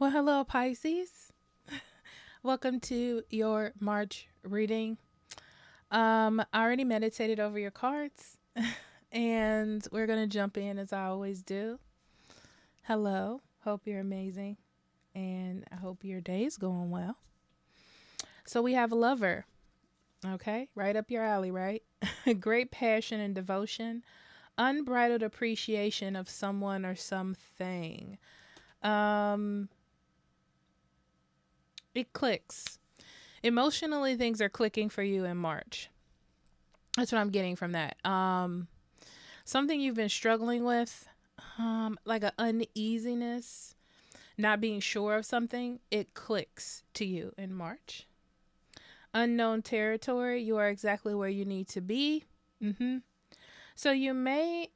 Well, hello, Pisces. Welcome to your March reading. I already meditated over your cards, and we're going to jump in as I always do. Hello. Hope you're amazing, and I hope your day is going well. So, we have a lover, okay? Right up your alley, right? Great passion and devotion, unbridled appreciation of someone or something. Um, it clicks. Emotionally, things are clicking for you in March. That's what I'm getting from that. Something you've been struggling with, like an uneasiness, not being sure of something, it clicks to you in March. Unknown territory, you are exactly where you need to be. Mm-hmm. So you may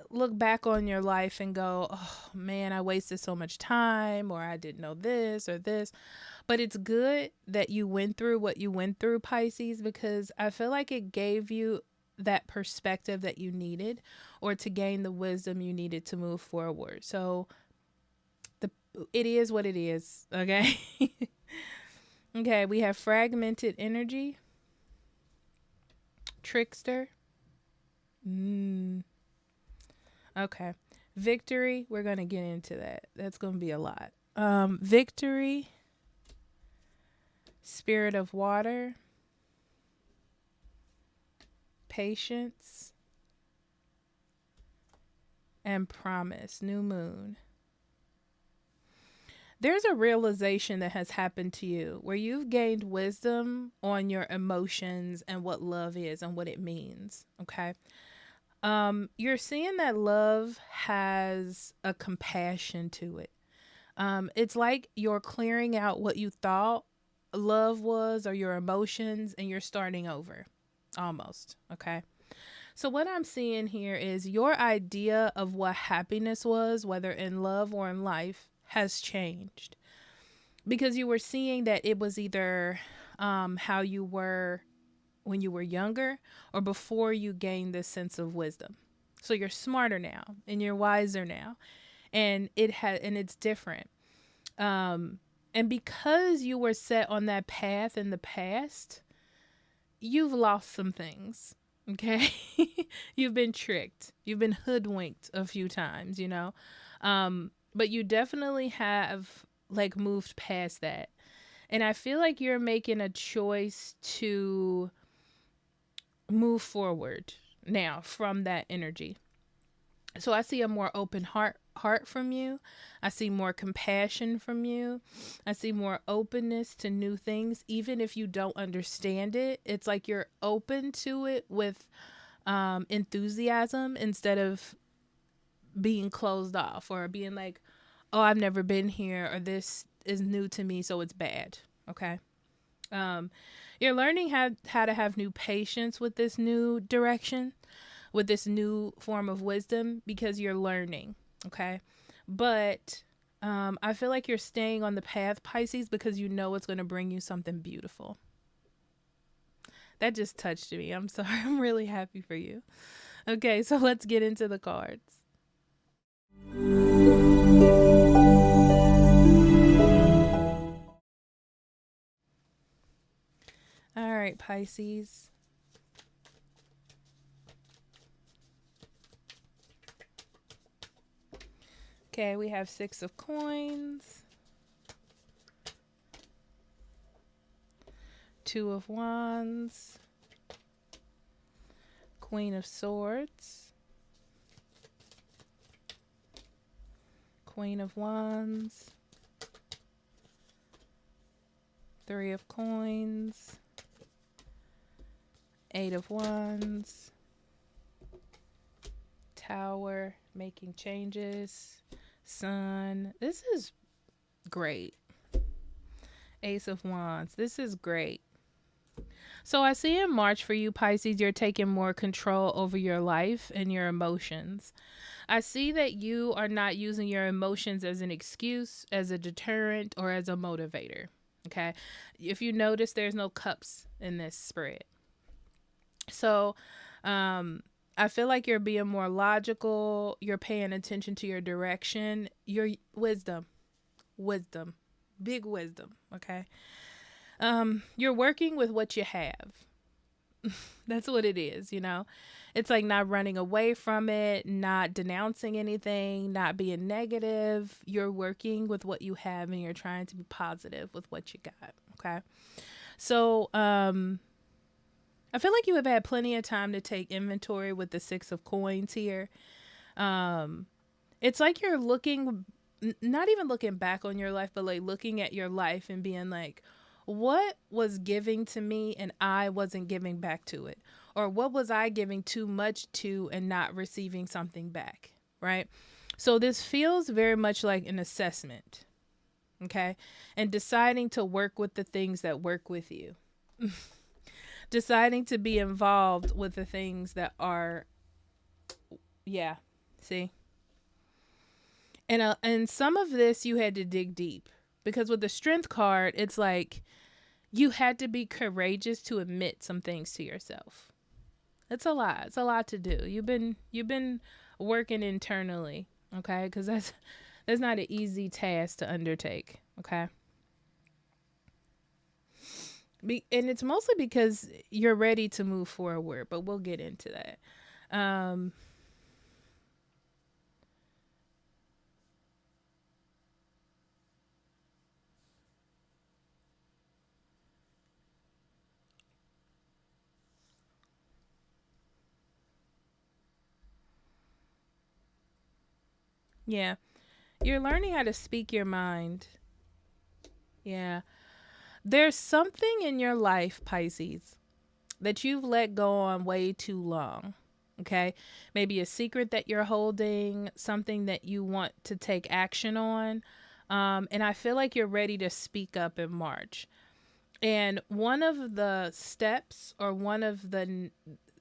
look back on your life and go, oh man, I wasted so much time, or I didn't know this or this. But it's good that you went through what you went through, Pisces, because I feel like it gave you that perspective that you needed, or to gain the wisdom you needed to move forward. So the it is what it is, okay? Okay, we have fragmented energy, trickster. Mm, okay. Victory, we're going to get into that. That's going to be a lot. Victory, spirit of water, patience, and promise, new moon. There's a realization that has happened to you where you've gained wisdom on your emotions and what love is and what it means. Okay. You're seeing that love has a compassion to it. It's like you're clearing out what you thought love was, or your emotions, and you're starting over almost. Okay. So, what I'm seeing here is your idea of what happiness was, whether in love or in life, has changed, because you were seeing that it was either how you were when you were younger, or before you gained this sense of wisdom. So you're smarter now and you're wiser now, and it's different. And because you were set on that path in the past, you've lost some things. Okay. You've been tricked. You've been hoodwinked a few times, you know. But you definitely have like moved past that. And I feel like you're making a choice to move forward now from that energy. So I see a more open heart from you. I see more compassion from you. I see more openness to new things, even if you don't understand it. It's like you're open to it with enthusiasm, instead of being closed off or being like, oh, I've never been here, or this is new to me, so it's bad. Okay. Um, you're learning how to have new patience with this new direction, with this new form of wisdom, because you're learning. Okay. But I feel like you're staying on the path, Pisces, because you know it's going to bring you something beautiful. That just touched me. I'm sorry. I'm really happy for you. Okay, so let's get into the cards. All right, Pisces. Okay, we have 6 of coins, 2 of wands, Queen of swords, Queen of wands, 3 of coins, 8 of wands, Tower, making changes, Sun. This is great. Ace of wands. This is great. So I see in March for you, Pisces, you're taking more control over your life and your emotions. I see that you are not using your emotions as an excuse, as a deterrent, or as a motivator. Okay. If you notice, there's no cups in this spread. So, I feel like you're being more logical. You're paying attention to your direction, your wisdom. wisdom, big wisdom. Okay. You're working with what you have. That's what it is, you know? It's like not running away from it, not denouncing anything, not being negative. You're working with what you have and you're trying to be positive with what you got. Okay. So, I feel like you have had plenty of time to take inventory with the 6 of Coins here. Um, it's like you're looking, not even looking back on your life, but like looking at your life and being like, what was giving to me and I wasn't giving back to it? Or what was I giving too much to and not receiving something back? Right. So this feels very much like an assessment. Okay. And deciding to work with the things that work with you. Deciding to be involved with the things that are, yeah. See? And some of this you had to dig deep because with the Strength card, it's like you had to be courageous to admit some things to yourself. It's a lot. It's a lot to do. You've been working internally, okay? Because that's not an easy task to undertake, okay? And it's mostly because you're ready to move forward, but we'll get into that. Um, yeah, you're learning how to speak your mind. Yeah. There's something in your life, Pisces, that you've let go on way too long. Okay. Maybe a secret that you're holding, something that you want to take action on. And I feel like you're ready to speak up in March. And one of the steps or one of the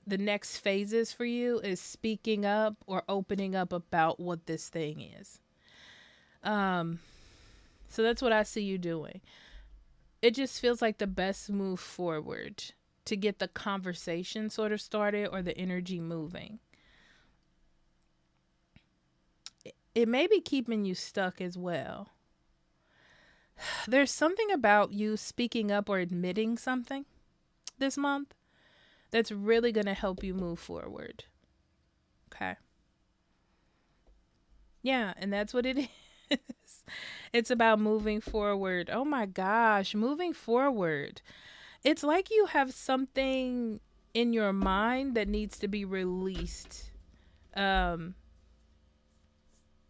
next phases for you is speaking up or opening up about what this thing is. Um, so that's what I see you doing. It just feels like the best move forward to get the conversation sort of started or the energy moving. It may be keeping you stuck as well. There's something about you speaking up or admitting something this month that's really going to help you move forward. Okay. Yeah, and that's what it is. It's about moving forward. Oh my gosh, moving forward. It's like you have something in your mind that needs to be released. Um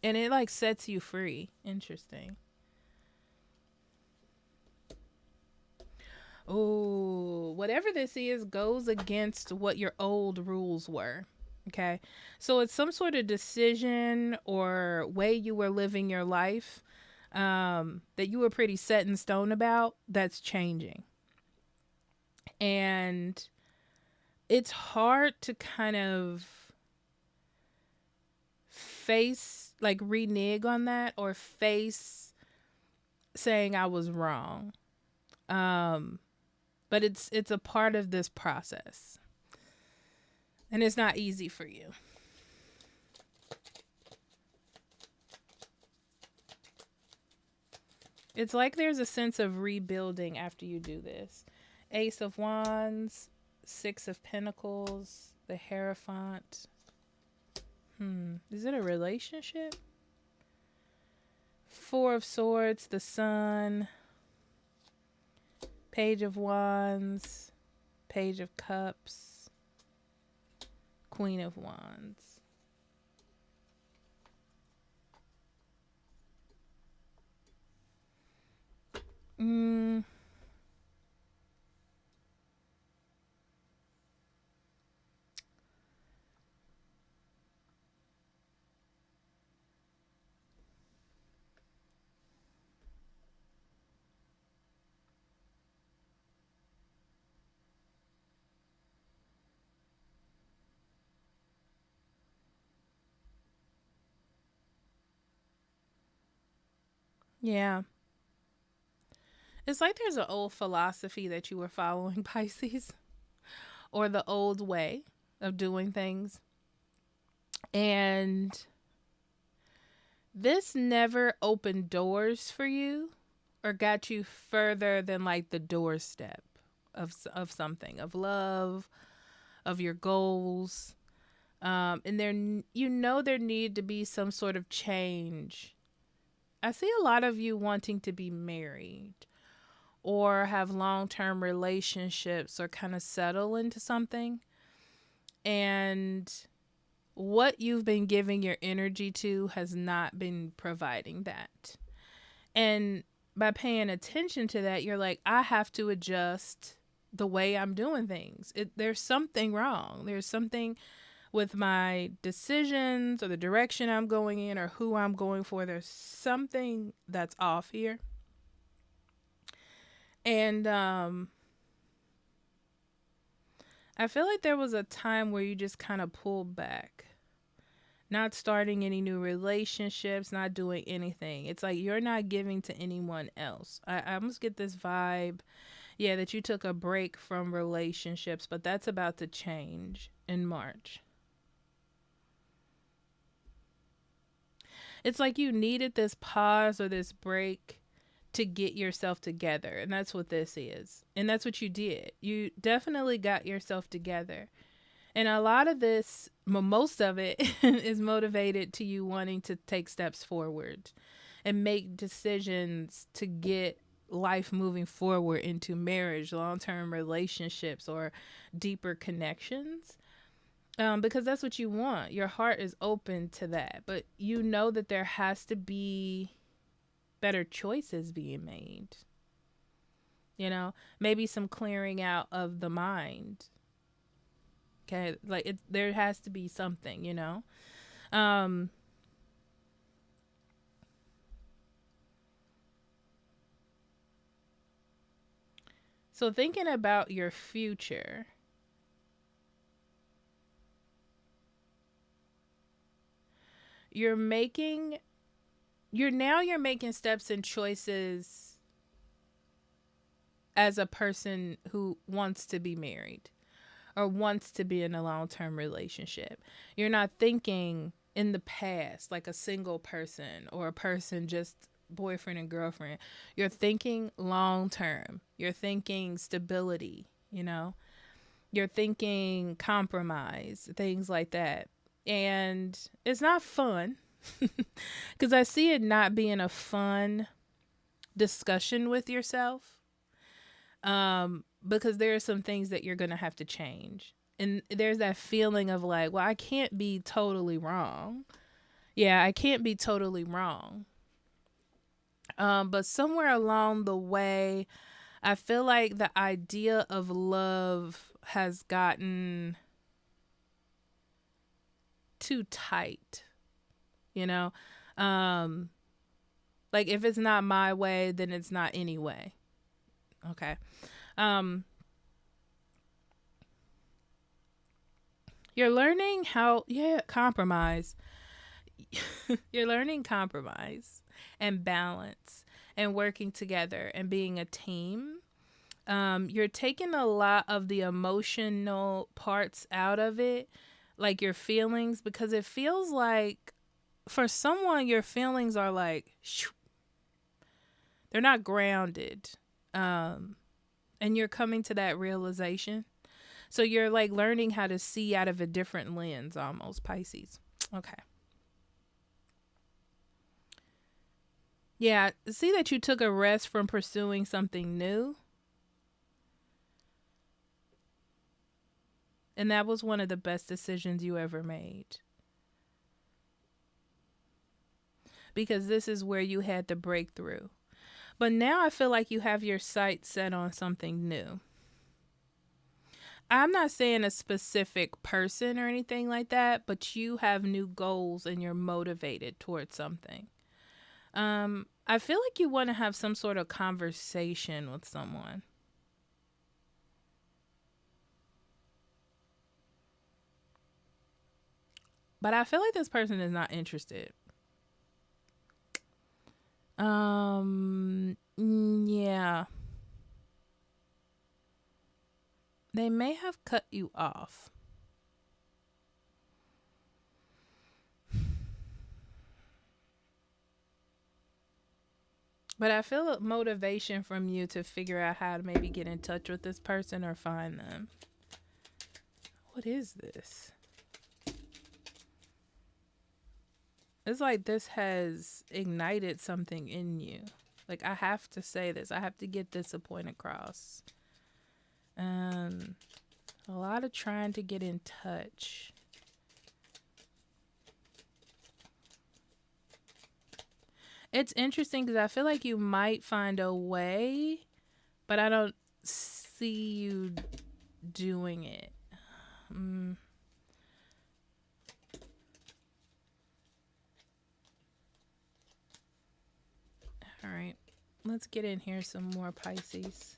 and it like sets you free. Interesting. Oh, whatever this is goes against what your old rules were. Okay. So it's some sort of decision or way you were living your life that you were pretty set in stone about that's changing. And it's hard to kind of face, like renege on that or face saying I was wrong. Um, but it's a part of this process. And it's not easy for you. It's like there's a sense of rebuilding after you do this. Ace of Wands, 6 of Pentacles, the Hierophant. Is it a relationship? 4 of Swords, the Sun, Page of Wands, Page of Cups, Queen of Wands. Mm, yeah. It's like there's an old philosophy that you were following, Pisces, or the old way of doing things. And This never opened doors for you or got you further than like the doorstep of something, of love, of your goals. And there need to be some sort of change. I see a lot of you wanting to be married or have long-term relationships or kind of settle into something. And what you've been giving your energy to has not been providing that. And by paying attention to that, you're like, I have to adjust the way I'm doing things. There's something wrong. There's something with my decisions or the direction I'm going in or who I'm going for. There's something that's off here. And I feel like there was a time where you just kind of pulled back, not starting any new relationships, not doing anything. It's like you're not giving to anyone else. I almost get this vibe, yeah, that you took a break from relationships, but that's about to change in March. It's like you needed this pause or this break to get yourself together. And that's what this is. And that's what you did. You definitely got yourself together. And a lot of this, most of it, is motivated to you wanting to take steps forward and make decisions to get life moving forward into marriage, long-term relationships, or deeper connections. Because that's what you want. Your heart is open to that. But you know that there has to be better choices being made. You know, maybe some clearing out of the mind. Okay, like there has to be something, you know. Um so thinking about your future, you're making you're making steps and choices as a person who wants to be married or wants to be in a long-term relationship. You're not thinking in the past like a single person or a person just boyfriend and girlfriend. You're thinking long-term. You're thinking stability, you know? You're thinking compromise, things like that. And it's not fun because I see it not being a fun discussion with yourself, because there are some things that you're going to have to change. And there's that feeling of like, well, I can't be totally wrong. Yeah, I can't be totally wrong. But somewhere along the way, I feel like the idea of love has gotten too tight, you know? Um, like if it's not my way, then it's not any way. Okay. Um, you're learning how, yeah, compromise. You're learning compromise and balance and working together and being a team. You're taking a lot of the emotional parts out of it, like your feelings, because it feels like for someone, your feelings are like, shoo, they're not grounded. And you're coming to that realization. So you're like learning how to see out of a different lens almost, Pisces. Okay. Yeah, see that you took a rest from pursuing something new. And that was one of the best decisions you ever made. Because this is where you had the breakthrough. But now I feel like you have your sights set on something new. I'm not saying a specific person or anything like that, but you have new goals and you're motivated towards something. I feel like you want to have some sort of conversation with someone. But I feel like this person is not interested. Yeah. They may have cut you off. But I feel a motivation from you to figure out how to maybe get in touch with this person or find them. What is this? It's like this has ignited something in you. Like, I have to say this. I have to get this point across. A lot of trying to get in touch. It's interesting because I feel like you might find a way, but I don't see you doing it. All right. Let's get in here some more, Pisces.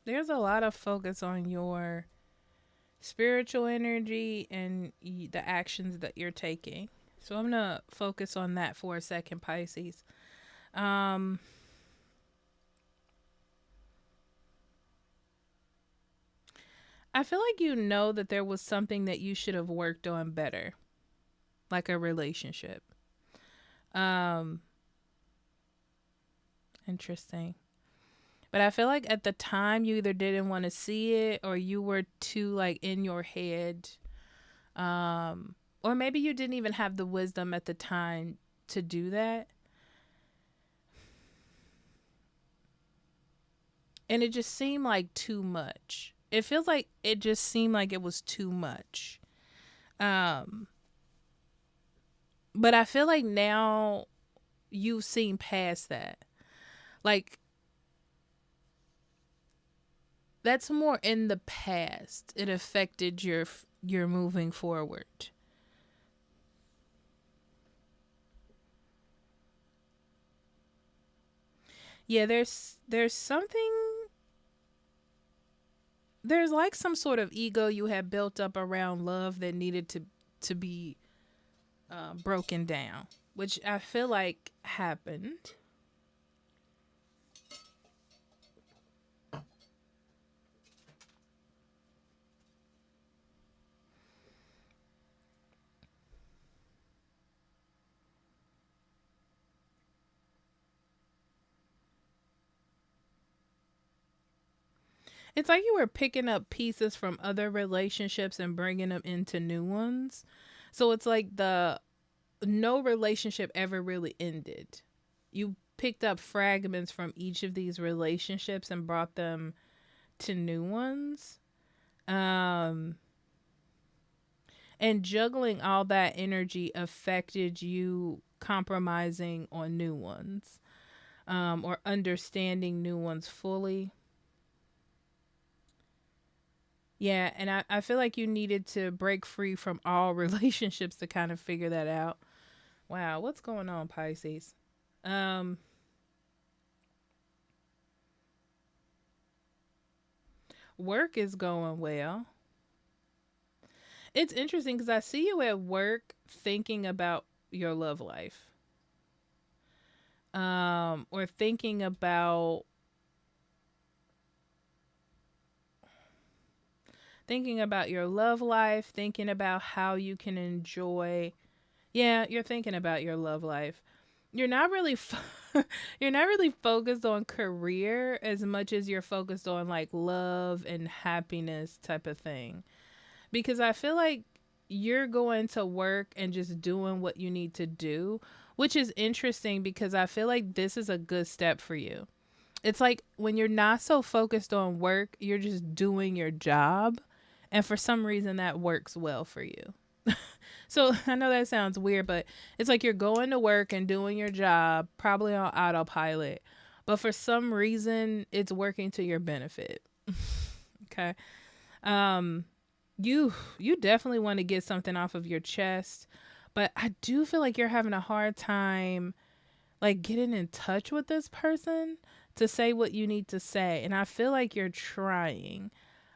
There's a lot of focus on your spiritual energy and the actions that you're taking. So I'm going to focus on that for a second, Pisces. I feel like you know that there was something that you should have worked on better, like a relationship. Interesting. But I feel like at the time you either didn't want to see it or you were too like in your head. Or maybe you didn't even have the wisdom at the time to do that. And it just seemed like too much. It feels like it just seemed like it was too much. But I feel like now you've seen past that. Like, that's more in the past. It affected your moving forward. Yeah, there's something, there's like some sort of ego you had built up around love that needed to be broken down, which I feel like happened. It's like you were picking up pieces from other relationships and bringing them into new ones. So it's like the no relationship ever really ended. You picked up fragments from each of these relationships and brought them to new ones. Um and juggling all that energy affected you compromising on new ones, or understanding new ones fully. Yeah, and I feel like you needed to break free from all relationships to kind of figure that out. Wow, what's going on, Pisces? Um, Work is going well. It's interesting because I see you at work thinking about your love life, or thinking about your love life, thinking about how you can enjoy. Yeah, you're thinking about your love life. You're not really you're not really focused on career as much as you're focused on like love and happiness type of thing. Because I feel like you're going to work and just doing what you need to do, which is interesting because I feel like this is a good step for you. It's like when you're not so focused on work, you're just doing your job. And for some reason, that works well for you. So I know that sounds weird, but it's like you're going to work and doing your job, probably on autopilot. But for some reason, it's working to your benefit. Okay. Um, you definitely want to get something off of your chest, but I do feel like you're having a hard time like getting in touch with this person to say what you need to say, and I feel like you're trying.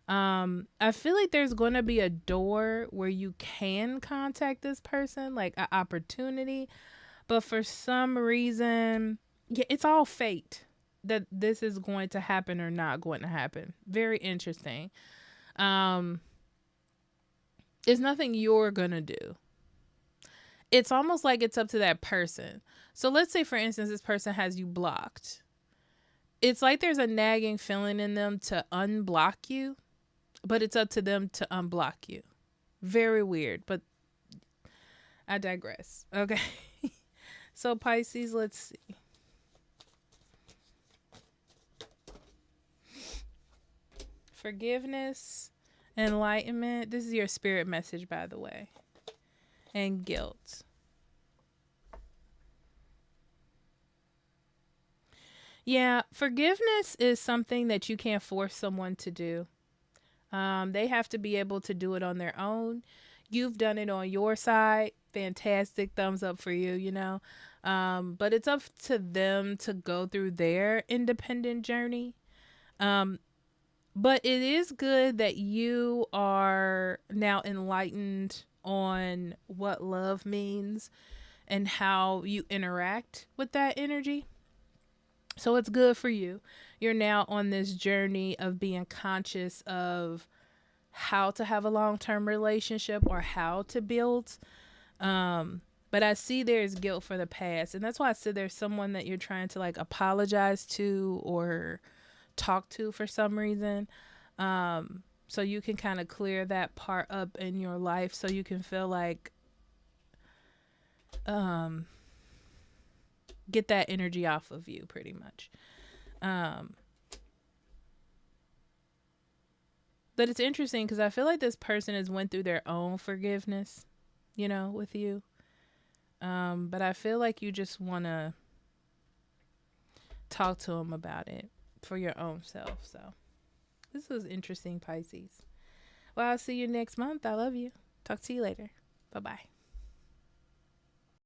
I feel like there's going to be a door where you can contact this person, like an opportunity, but for some reason, yeah, it's all fate that this is going to happen or not going to happen. Very interesting. Um it's nothing you're going to do. It's almost like it's up to that person. So let's say for instance this person has you blocked. It's like there's a nagging feeling in them to unblock you, but it's up to them to unblock you. Very weird, but I digress. Okay. So Pisces, let's see. Forgiveness, enlightenment. This is your spirit message, by the way. And guilt. Yeah, forgiveness is something that you can't force someone to do. They have to be able to do it on their own. You've done it on your side. Fantastic. Thumbs up for you, you know. But it's up to them to go through their independent journey. Um, but it is good that you are now enlightened on what love means and how you interact with that energy. So it's good for you. You're now on this journey of being conscious of how to have a long-term relationship or how to build. But I see there's guilt for the past, and that's why I said there's someone that you're trying to like apologize to or talk to for some reason. So you can kind of clear that part up in your life so you can feel like um get that energy off of you pretty much. Um but it's interesting because I feel like this person has went through their own forgiveness, you know, with you. But I feel like you just want to talk to them about it for your own self. So this was interesting, Pisces. Well, I'll see you next month. I love you. Talk to you later. Bye bye.